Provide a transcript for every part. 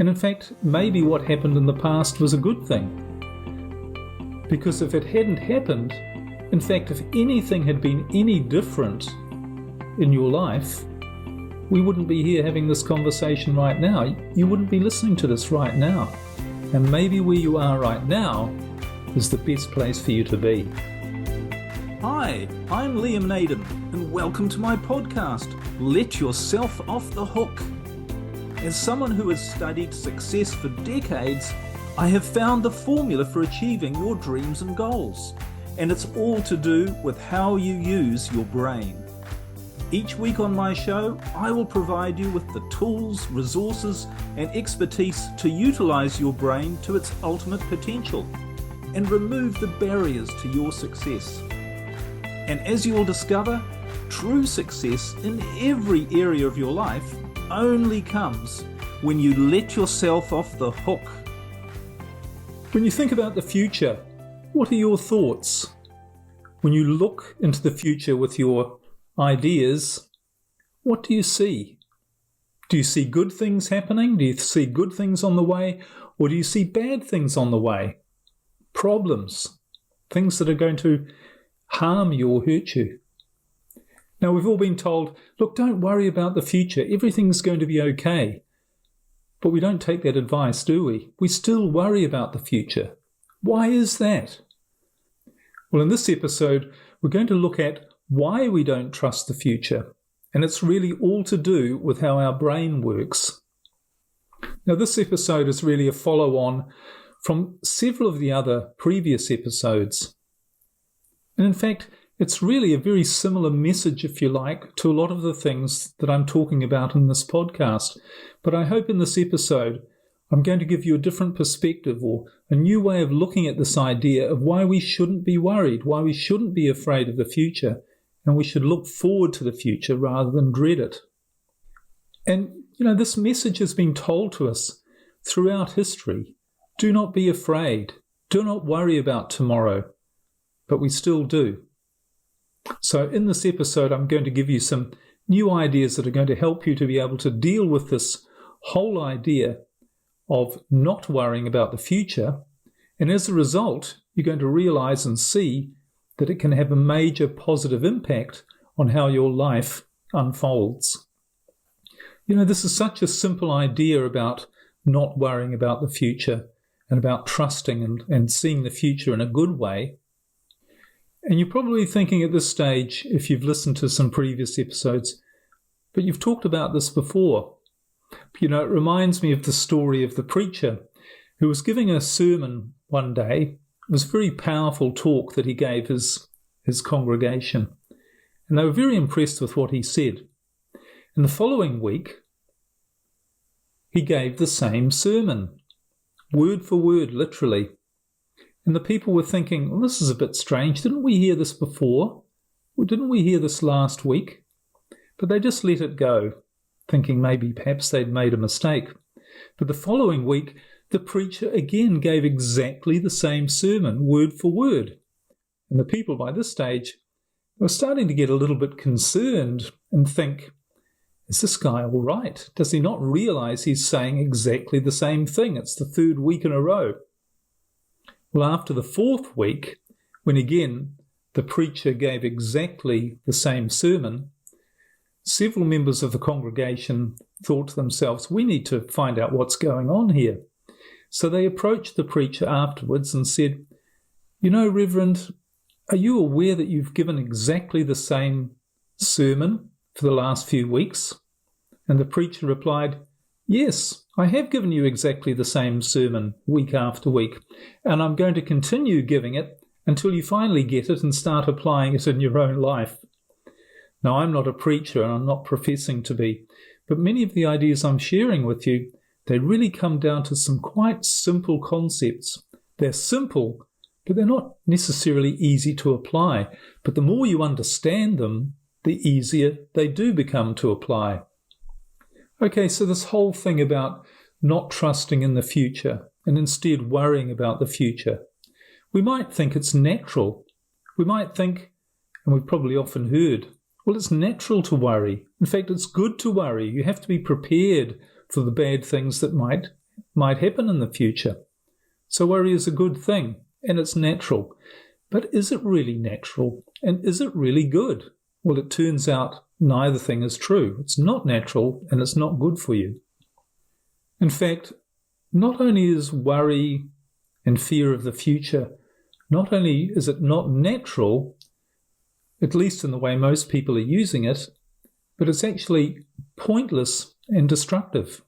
And in fact, maybe what happened in the past was a good thing. Because if it hadn't happened, in fact, if anything had been any different in your life, we wouldn't be here having this conversation right now. You wouldn't be listening to this right now. And maybe where you are right now is the best place for you to be. Hi, I'm Liam Naden, and welcome to my podcast, Let Yourself Off the Hook. As someone who has studied success for decades, I have found the formula for achieving your dreams and goals, and it's all to do with how you use your brain. Each week on my show, I will provide you with the tools, resources, and expertise to utilize your brain to its ultimate potential and remove the barriers to your success. And as you will discover, true success in every area of your life only comes when you let yourself off the hook. When you think about the future, what are your thoughts? When you look into the future with your ideas, what do you see? Do you see good things happening? Do you see good things on the way? Or do you see bad things on the way? Problems, things that are going to harm you or hurt you. Now, we've all been told, look, don't worry about the future. Everything's going to be okay. But we don't take that advice, do we? We still worry about the future. Why is that? Well, in this episode, we're going to look at why we don't trust the future. And it's really all to do with how our brain works. Now, this episode is really a follow-on from several of the other previous episodes. And in fact, it's really a very similar message, if you like, to a lot of the things that I'm talking about in this podcast. But I hope in this episode, I'm going to give you a different perspective or a new way of looking at this idea of why we shouldn't be worried, why we shouldn't be afraid of the future, and we should look forward to the future rather than dread it. And, this message has been told to us throughout history. Do not be afraid. Do not worry about tomorrow. But we still do. So in this episode, I'm going to give you some new ideas that are going to help you to be able to deal with this whole idea of not worrying about the future. And as a result, you're going to realize and see that it can have a major positive impact on how your life unfolds. This is such a simple idea about not worrying about the future and about trusting and seeing the future in a good way. And you're probably thinking at this stage, if you've listened to some previous episodes, but you've talked about this before. It reminds me of the story of the preacher who was giving a sermon one day. It was a very powerful talk that he gave his congregation. And they were very impressed with what he said. And the following week, he gave the same sermon, word for word, literally. And the people were thinking, well, this is a bit strange. Didn't we hear this before? Well, didn't we hear this last week? But they just let it go, thinking maybe perhaps they'd made a mistake. But the following week, the preacher again gave exactly the same sermon, word for word. And the people by this stage were starting to get a little bit concerned and think, is this guy all right? Does he not realize he's saying exactly the same thing? It's the third week in a row. Well, after the fourth week, when again the preacher gave exactly the same sermon, several members of the congregation thought to themselves, we need to find out what's going on here. So they approached the preacher afterwards and said, Reverend, are you aware that you've given exactly the same sermon for the last few weeks? And the preacher replied, yes, I have given you exactly the same sermon week after week, and I'm going to continue giving it until you finally get it and start applying it in your own life. Now, I'm not a preacher and I'm not professing to be, but many of the ideas I'm sharing with you, they really come down to some quite simple concepts. They're simple, but they're not necessarily easy to apply. But the more you understand them, the easier they do become to apply. Okay, so this whole thing about not trusting in the future and instead worrying about the future, we might think it's natural. We might think, and we've probably often heard, well, it's natural to worry. In fact, it's good to worry. You have to be prepared for the bad things that might might happen in the future. So worry is a good thing, and it's natural. But is it really natural? And is it really good? Well, it turns out neither thing is true. It's not natural, and it's not good for you. In fact, not only is worry and fear of the future, not only is it not natural, at least in the way most people are using it, but it's actually pointless and destructive.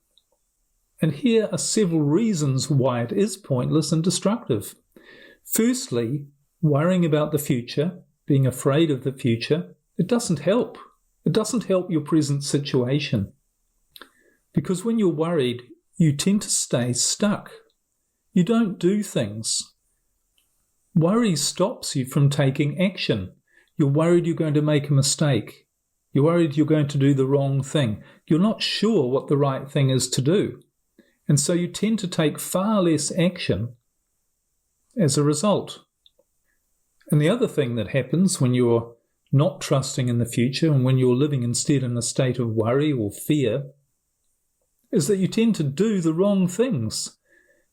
And here are several reasons why it is pointless and destructive. Firstly, worrying about the future, being afraid of the future, it doesn't help. It doesn't help your present situation. Because when you're worried, you tend to stay stuck. You don't do things. Worry stops you from taking action. You're worried you're going to make a mistake. You're worried you're going to do the wrong thing. You're not sure what the right thing is to do. And so you tend to take far less action as a result. And the other thing that happens when you're not trusting in the future and when you're living instead in a state of worry or fear is that you tend to do the wrong things.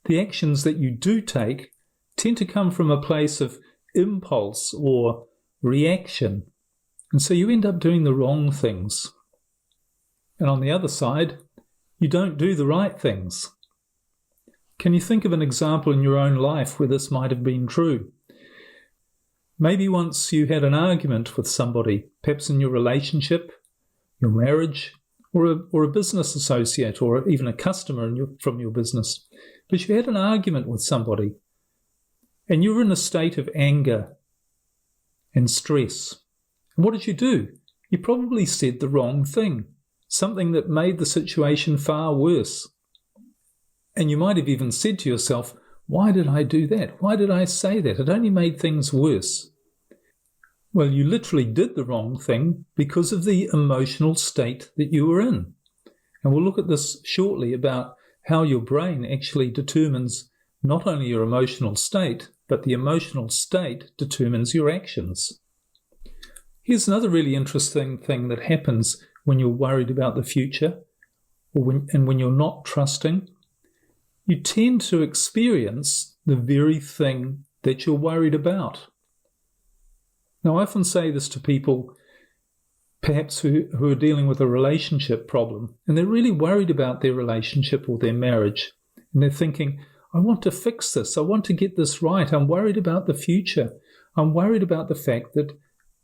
The actions that you do take tend to come from a place of impulse or reaction. And so you end up doing the wrong things. And on the other side, you don't do the right things. Can you think of an example in your own life where this might have been true? Maybe once you had an argument with somebody, perhaps in your relationship, your marriage, or a business associate, or even a customer from your business. But you had an argument with somebody, and you were in a state of anger and stress. And what did you do? You probably said the wrong thing, something that made the situation far worse. And you might have even said to yourself, why did I do that? Why did I say that? It only made things worse. Well, you literally did the wrong thing because of the emotional state that you were in. And we'll look at this shortly about how your brain actually determines not only your emotional state, but the emotional state determines your actions. Here's another really interesting thing that happens when you're worried about the future or when you're not trusting. You tend to experience the very thing that you're worried about. Now, I often say this to people, perhaps who are dealing with a relationship problem, and they're really worried about their relationship or their marriage. And they're thinking, I want to fix this. I want to get this right. I'm worried about the future. I'm worried about the fact that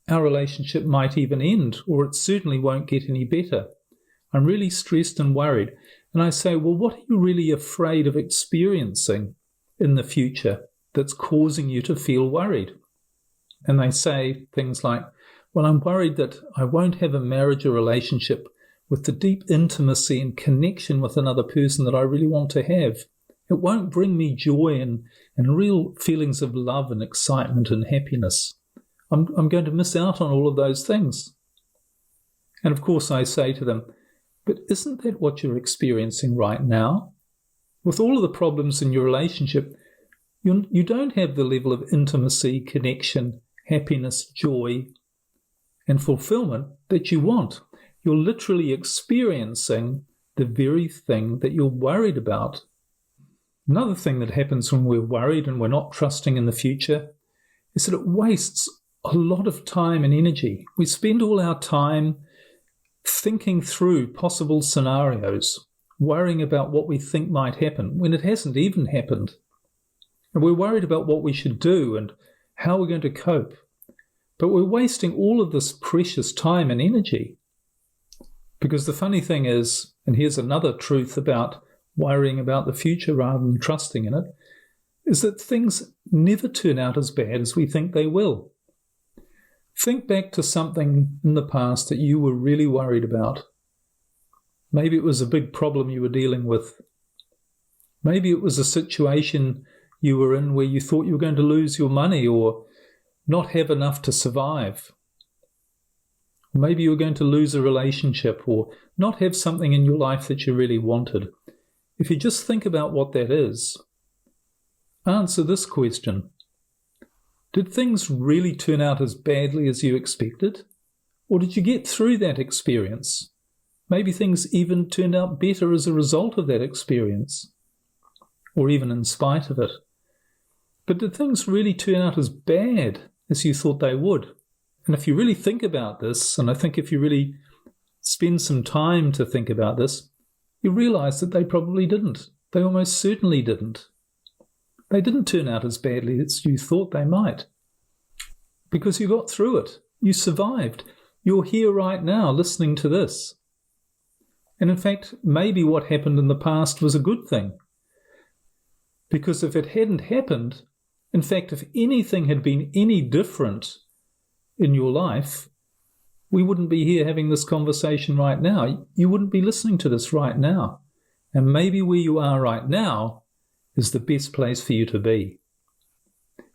our relationship might even end, or it certainly won't get any better. I'm really stressed and worried. And I say, well, what are you really afraid of experiencing in the future that's causing you to feel worried? And they say things like, well, I'm worried that I won't have a marriage or relationship with the deep intimacy and connection with another person that I really want to have. It won't bring me joy and real feelings of love and excitement and happiness. I'm going to miss out on all of those things. And of course I say to them, but isn't that what you're experiencing right now? With all of the problems in your relationship, you don't have the level of intimacy, connection, happiness, joy, and fulfillment that you want. You're literally experiencing the very thing that you're worried about. Another thing that happens when we're worried and we're not trusting in the future is that it wastes a lot of time and energy. We spend all our time thinking through possible scenarios, worrying about what we think might happen when it hasn't even happened. And we're worried about what we should do and how we're going to cope. But we're wasting all of this precious time and energy. Because the funny thing is, and here's another truth about worrying about the future rather than trusting in it, is that things never turn out as bad as we think they will. Think back to something in the past that you were really worried about. Maybe it was a big problem you were dealing with. Maybe it was a situation you were in where you thought you were going to lose your money or not have enough to survive. Maybe you were going to lose a relationship or not have something in your life that you really wanted. If you just think about what that is, answer this question. Did things really turn out as badly as you expected? Or did you get through that experience? Maybe things even turned out better as a result of that experience. or even in spite of it. But did things really turn out as bad as you thought they would? And if you really think about this, and I think if you really spend some time to think about this, you realize that they probably didn't. They almost certainly didn't. They didn't turn out as badly as you thought they might. Because you got through it. You survived. You're here right now listening to this. And in fact, maybe what happened in the past was a good thing. Because if it hadn't happened, in fact, if anything had been any different in your life, we wouldn't be here having this conversation right now. You wouldn't be listening to this right now. And maybe where you are right now is the best place for you to be.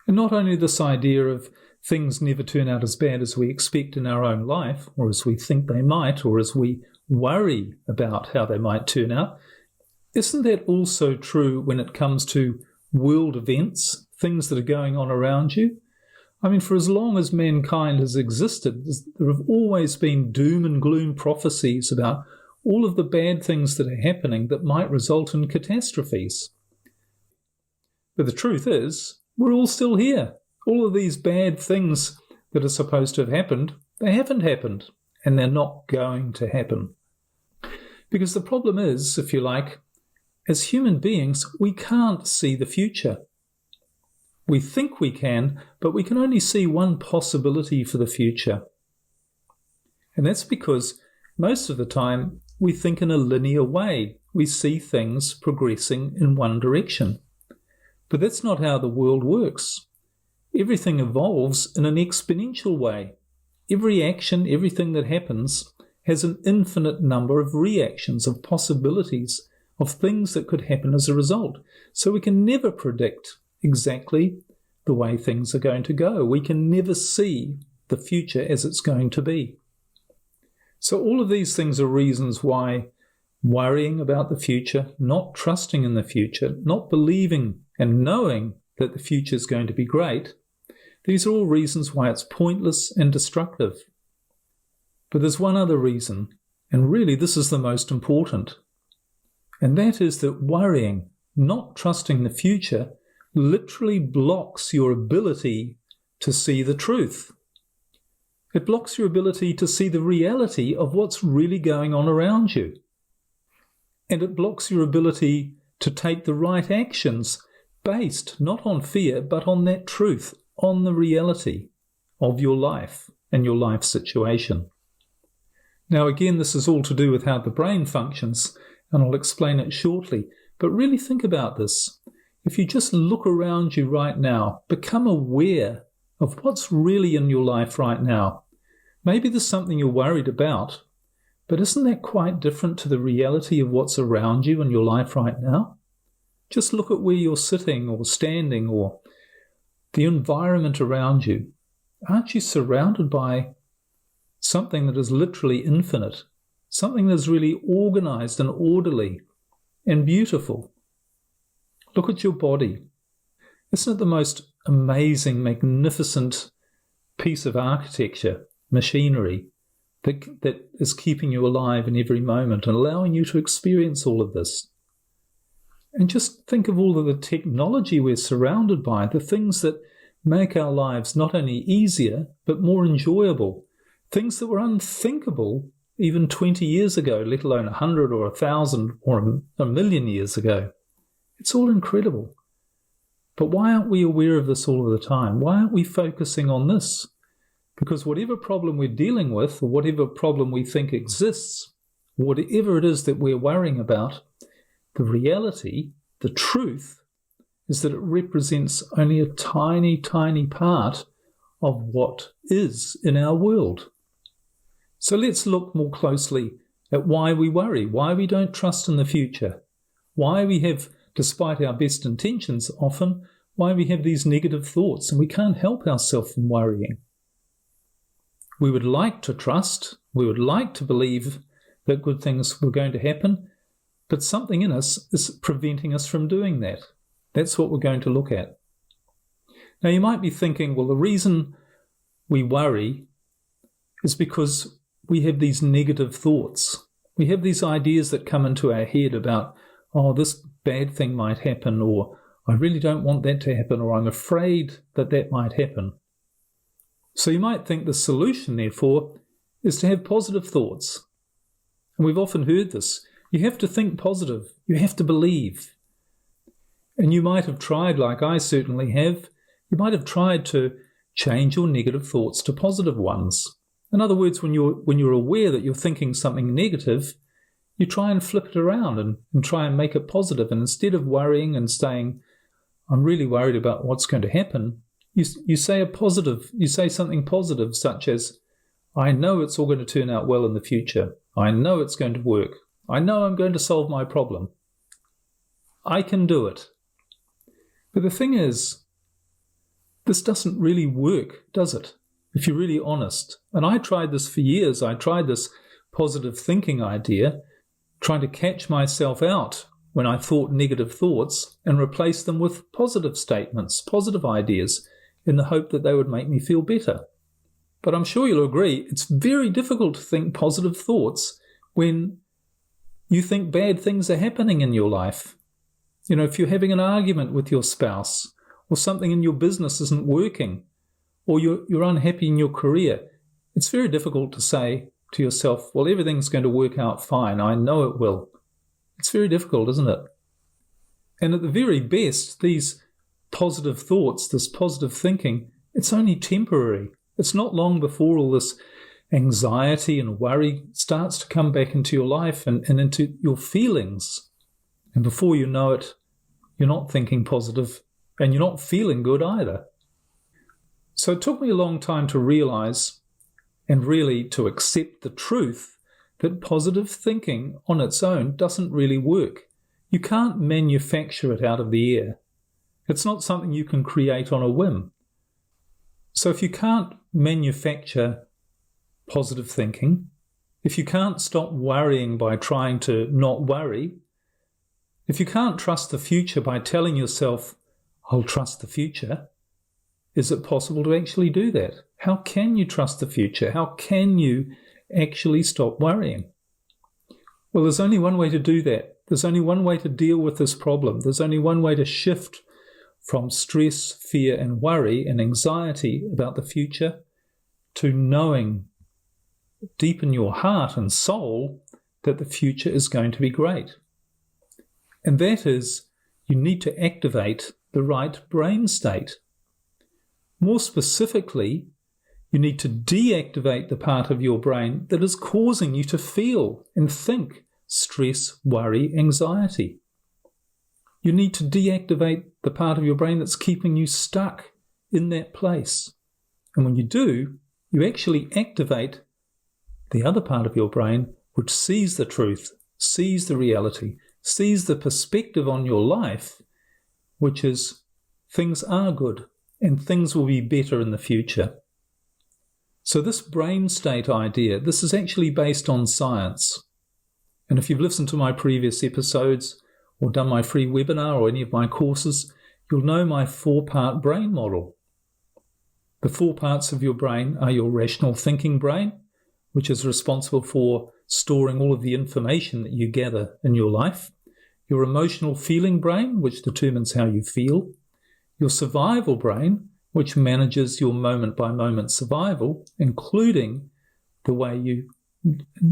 And not only this idea of things never turn out as bad as we expect in our own life, or as we think they might, or as we worry about how they might turn out, isn't that also true when it comes to world events, things that are going on around you? I mean, for as long as mankind has existed, there have always been doom and gloom prophecies about all of the bad things that are happening that might result in catastrophes. But the truth is, we're all still here. All of these bad things that are supposed to have happened, they haven't happened, and they're not going to happen. Because the problem is, if you like, as human beings, we can't see the future. We think we can, but we can only see one possibility for the future. And that's because most of the time we think in a linear way. We see things progressing in one direction. But that's not how the world works. Everything evolves in an exponential way. Every action, everything that happens, has an infinite number of reactions, of possibilities, of things that could happen as a result. So we can never predict exactly the way things are going to go. We can never see the future as it's going to be. So all of these things are reasons why worrying about the future, not trusting in the future, not believing and knowing that the future is going to be great, these are all reasons why it's pointless and destructive. But there's one other reason, and really this is the most important, and that is that worrying, not trusting the future, literally blocks your ability to see the truth. It blocks your ability to see the reality of what's really going on around you. And it blocks your ability to take the right actions based not on fear, but on that truth, on the reality of your life and your life situation. Now again, this is all to do with how the brain functions, and I'll explain it shortly. But really think about this. If you just look around you right now, become aware of what's really in your life right now. Maybe there's something you're worried about, but isn't that quite different to the reality of what's around you in your life right now? Just look at where you're sitting or standing or the environment around you. Aren't you surrounded by something that is literally infinite, something that's really organized and orderly and beautiful? Look at your body. Isn't it the most amazing, magnificent piece of architecture, machinery, that is keeping you alive in every moment and allowing you to experience all of this? And just think of all of the technology we're surrounded by, the things that make our lives not only easier, but more enjoyable. Things that were unthinkable even 20 years ago, let alone 100 or 1,000 or a million years ago. It's all incredible. But why aren't we aware of this all of the time? Why aren't we focusing on this? Because whatever problem we're dealing with, or whatever problem we think exists, whatever it is that we're worrying about, the reality, the truth, is that it represents only a tiny, tiny part of what is in our world. So let's look more closely at why we worry, why we don't trust in the future, why we have, despite our best intentions often, why we have these negative thoughts and we can't help ourselves from worrying. We would like to trust, we would like to believe that good things were going to happen, but something in us is preventing us from doing that. That's what we're going to look at. Now you might be thinking, well, the reason we worry is because we have these negative thoughts. We have these ideas that come into our head about, oh, this bad thing might happen, or I really don't want that to happen, or I'm afraid that that might happen. So you might think the solution, therefore, is to have positive thoughts. And we've often heard this. You have to think positive. You have to believe. And you might have tried, like I certainly have, you might have tried to change your negative thoughts to positive ones. In other words, when you're aware that you're thinking something negative, you try and flip it around and try and make it positive. And instead of worrying and saying, I'm really worried about what's going to happen, you say something positive, such as, I know it's all going to turn out well in the future. I know it's going to work. I know I'm going to solve my problem. I can do it. But the thing is, this doesn't really work, does it? If you're really honest. And I tried this for years. I tried this positive thinking idea, trying to catch myself out when I thought negative thoughts and replace them with positive statements, positive ideas, in the hope that they would make me feel better. But I'm sure you'll agree, it's very difficult to think positive thoughts when you think bad things are happening in your life. You know, if you're having an argument with your spouse, or something in your business isn't working, or you're unhappy in your career, it's very difficult to say to yourself, well, everything's going to work out fine. I know it will. It's very difficult, isn't it? And at the very best, these positive thoughts, this positive thinking, it's only temporary. It's not long before all this anxiety and worry starts to come back into your life and into your feelings. And before you know it, you're not thinking positive and you're not feeling good either. So it took me a long time to realize and really to accept the truth that positive thinking on its own doesn't really work. You can't manufacture it out of the air. It's not something you can create on a whim. So if you can't manufacture positive thinking, if you can't stop worrying by trying to not worry, if you can't trust the future by telling yourself, I'll trust the future, is it possible to actually do that? How can you trust the future? How can you actually stop worrying? Well, there's only one way to do that. There's only one way to deal with this problem. There's only one way to shift from stress, fear, and worry and anxiety about the future to knowing deep in your heart and soul that the future is going to be great. And that is, you need to activate the right brain state. More specifically, you need to deactivate the part of your brain that is causing you to feel and think stress, worry, anxiety. You need to deactivate the part of your brain that's keeping you stuck in that place. And when you do, you actually activate the other part of your brain which sees the truth, sees the reality, sees the perspective on your life, which is things are good and things will be better in the future. So this brain state idea, this is actually based on science. And if you've listened to my previous episodes or done my free webinar or any of my courses, you'll know my 4-part brain model. The 4 parts of your brain are your rational thinking brain, which is responsible for storing all of the information that you gather in your life, your emotional feeling brain, which determines how you feel, your survival brain, which manages your moment-by-moment survival, including the way you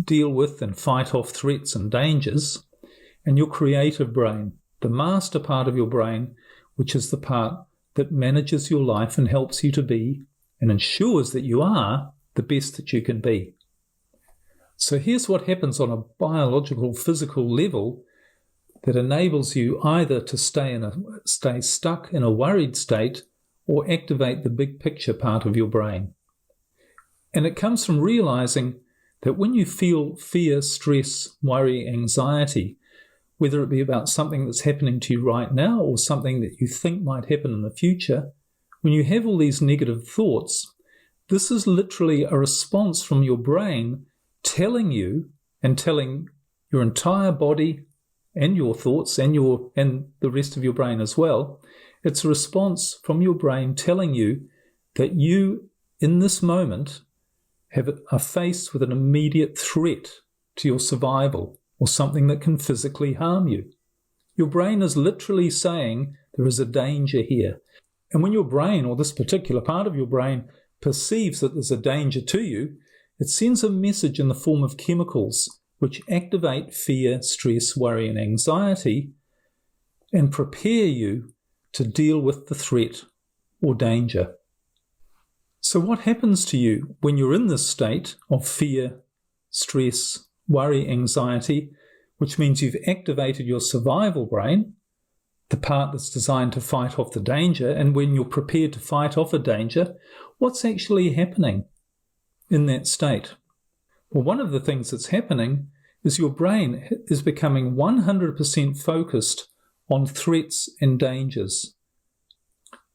deal with and fight off threats and dangers, and your creative brain, the master part of your brain, which is the part that manages your life and helps you to be and ensures that you are the best that you can be. So here's what happens on a biological, physical level that enables you either to stay stuck in a worried state or activate the big picture part of your brain. And it comes from realizing that when you feel fear, stress, worry, anxiety, whether it be about something that's happening to you right now or something that you think might happen in the future, when you have all these negative thoughts, this is literally a response from your brain telling you and telling your entire body and your thoughts and the rest of your brain as well. It's a response from your brain telling you that you, in this moment, are faced with an immediate threat to your survival or something that can physically harm you. Your brain is literally saying there is a danger here. And when your brain, or this particular part of your brain, perceives that there's a danger to you, it sends a message in the form of chemicals which activate fear, stress, worry, and anxiety and prepare you to deal with the threat or danger. So what happens to you when you're in this state of fear, stress, worry, anxiety, which means you've activated your survival brain, the part that's designed to fight off the danger, and when you're prepared to fight off a danger, what's actually happening in that state? Well, one of the things that's happening is your brain is becoming 100% focused on threats and dangers.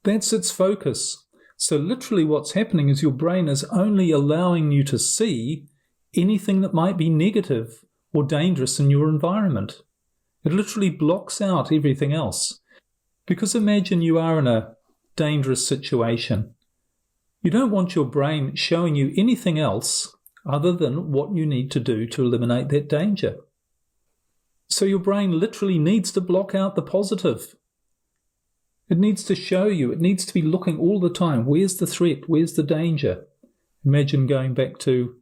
That's its focus. So literally what's happening is your brain is only allowing you to see anything that might be negative or dangerous in your environment. It literally blocks out everything else. Because imagine you are in a dangerous situation. You don't want your brain showing you anything else other than what you need to do to eliminate that danger. So your brain literally needs to block out the positive. It needs to show you, it needs to be looking all the time. Where's the threat? Where's the danger? Imagine going back to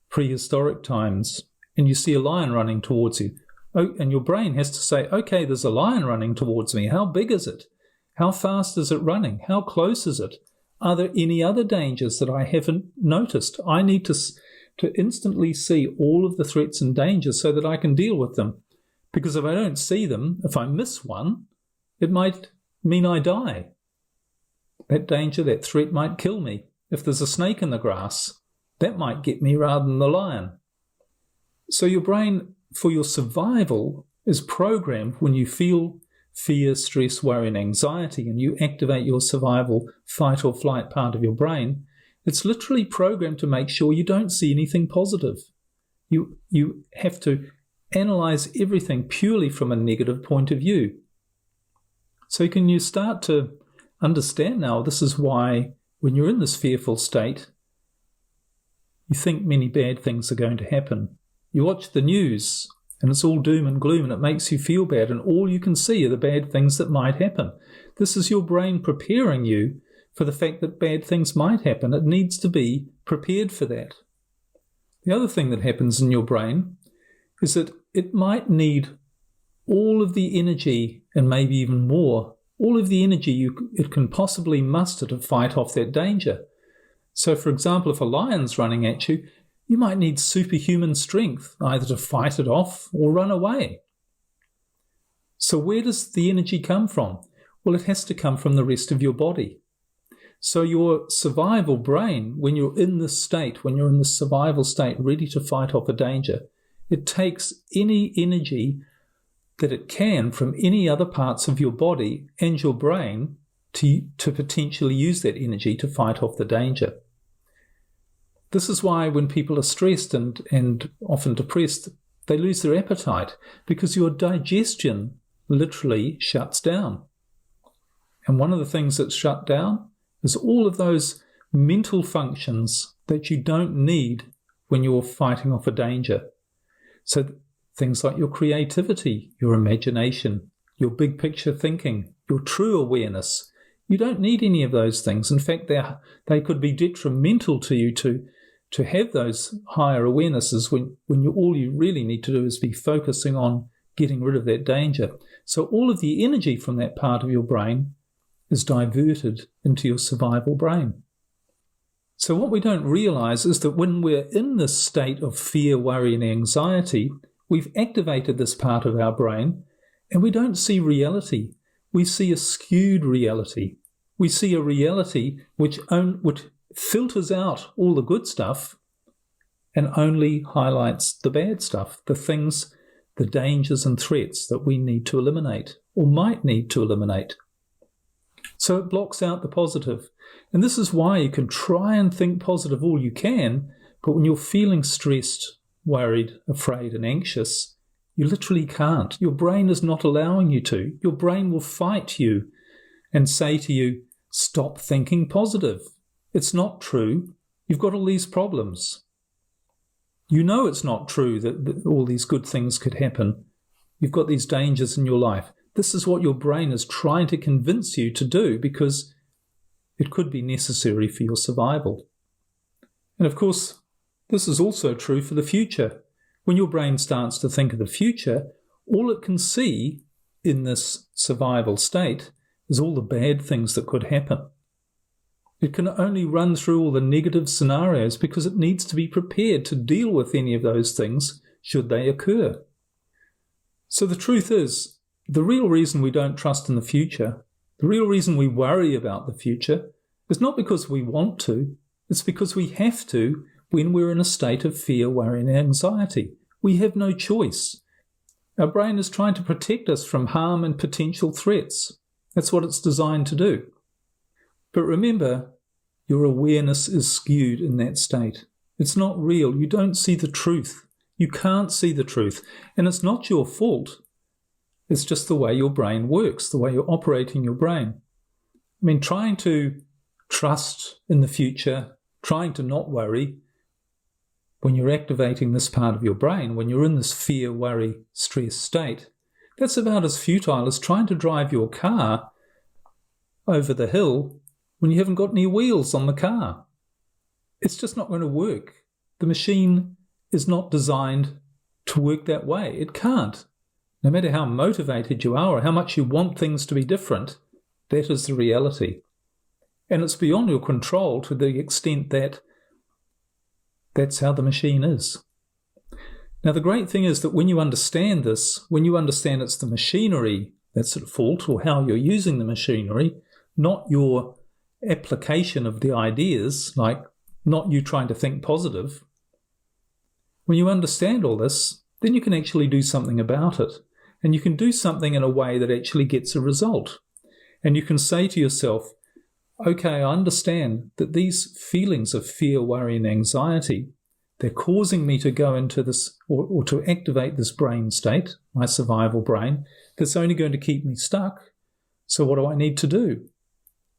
prehistoric times and you see a lion running towards you. Oh, and your brain has to say, okay, there's a lion running towards me. How big is it? How fast is it running? How close is it? Are there any other dangers that I haven't noticed? I need to instantly see all of the threats and dangers so that I can deal with them. Because if I don't see them, if I miss one, it might mean I die. That danger, that threat might kill me. If there's a snake in the grass, that might get me rather than the lion. So your brain, for your survival, is programmed when you feel fear, stress, worry, and anxiety, and you activate your survival fight or flight part of your brain. It's literally programmed to make sure you don't see anything positive. You have to analyze everything purely from a negative point of view. So can you start to understand now this is why when you're in this fearful state, you think many bad things are going to happen. You watch the news and it's all doom and gloom and it makes you feel bad and all you can see are the bad things that might happen. This is your brain preparing you for the fact that bad things might happen. It needs to be prepared for that. The other thing that happens in your brain is that it might need all of the energy and maybe even more, all of the energy it can possibly muster to fight off that danger. So for example, if a lion's running at you, you might need superhuman strength either to fight it off or run away. So where does the energy come from? Well, it has to come from the rest of your body. So your survival brain, when you're in this state, when you're in the survival state ready to fight off a danger, it takes any energy that it can from any other parts of your body and your brain to potentially use that energy to fight off the danger. This is why when people are stressed and often depressed, they lose their appetite because your digestion literally shuts down. And one of the things that's shut down is all of those mental functions that you don't need when you're fighting off a danger. So things like your creativity, your imagination, your big picture thinking, your true awareness, you don't need any of those things. In fact, they could be detrimental to you to have those higher awarenesses when all you really need to do is be focusing on getting rid of that danger. So all of the energy from that part of your brain is diverted into your survival brain. So what we don't realize is that when we're in this state of fear, worry, and anxiety, we've activated this part of our brain and we don't see reality. We see a skewed reality. We see a reality which filters out all the good stuff and only highlights the bad stuff, the things, the dangers and threats that we need to eliminate or might need to eliminate. So it blocks out the positive. And this is why you can try and think positive all you can, but when you're feeling stressed, worried, afraid, and anxious, you literally can't. Your brain is not allowing you to. Your brain will fight you and say to you, stop thinking positive. It's not true. You've got all these problems. You know it's not true that all these good things could happen. You've got these dangers in your life. This is what your brain is trying to convince you to do because it could be necessary for your survival. And of course, this is also true for the future. When your brain starts to think of the future, all it can see in this survival state is all the bad things that could happen. It can only run through all the negative scenarios because it needs to be prepared to deal with any of those things should they occur. So the truth is, the real reason we don't trust in the future, the real reason we worry about the future, is not because we want to, it's because we have to when we're in a state of fear, worry, and anxiety. We have no choice. Our brain is trying to protect us from harm and potential threats. That's what it's designed to do. But remember, your awareness is skewed in that state. It's not real. You don't see the truth. You can't see the truth. And it's not your fault. It's just the way your brain works, the way you're operating your brain. I mean, trying to trust in the future, trying to not worry, when you're activating this part of your brain, when you're in this fear, worry, stress state, that's about as futile as trying to drive your car over the hill when you haven't got any wheels on the car. It's just not going to work. The machine is not designed to work that way. It can't. No matter how motivated you are or how much you want things to be different, that is the reality. And it's beyond your control to the extent that that's how the machine is. Now, the great thing is that when you understand this, when you understand it's the machinery that's at fault or how you're using the machinery, not your application of the ideas, like not you trying to think positive, when you understand all this, then you can actually do something about it. And you can do something in a way that actually gets a result. And you can say to yourself, okay, I understand that these feelings of fear, worry, and anxiety, they're causing me to go into this or to activate this brain state, my survival brain, that's only going to keep me stuck. So what do I need to do?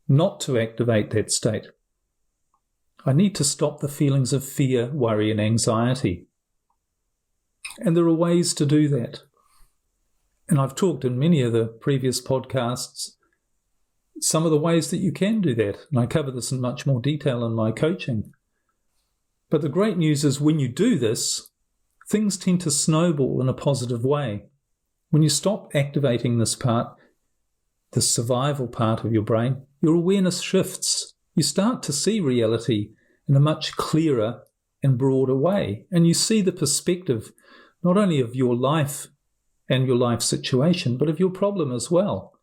Not to activate that state. I need to stop the feelings of fear, worry, and anxiety. And there are ways to do that. And I've talked in many of the previous podcasts some of the ways that you can do that. And I cover this in much more detail in my coaching. But the great news is when you do this, things tend to snowball in a positive way. When you stop activating this part, the survival part of your brain, your awareness shifts. You start to see reality in a much clearer and broader way. And you see the perspective not only of your life and your life situation, but of your problem as well.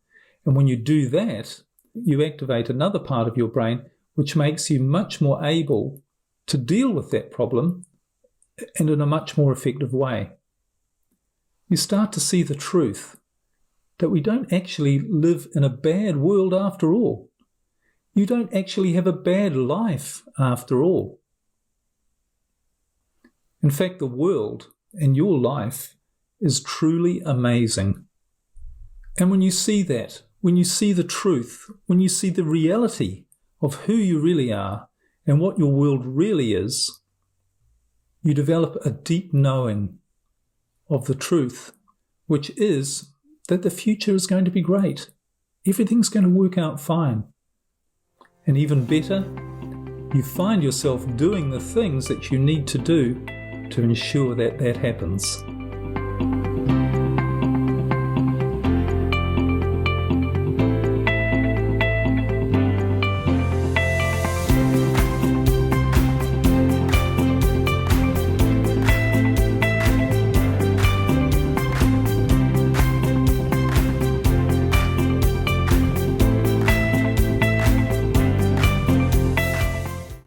And when you do that, you activate another part of your brain which makes you much more able to deal with that problem and in a much more effective way. You start to see the truth that we don't actually live in a bad world after all. You don't actually have a bad life after all. In fact, the world and your life is truly amazing. And when you see that, when you see the truth, when you see the reality of who you really are and what your world really is, you develop a deep knowing of the truth, which is that the future is going to be great. Everything's going to work out fine. And even better, you find yourself doing the things that you need to do to ensure that that happens.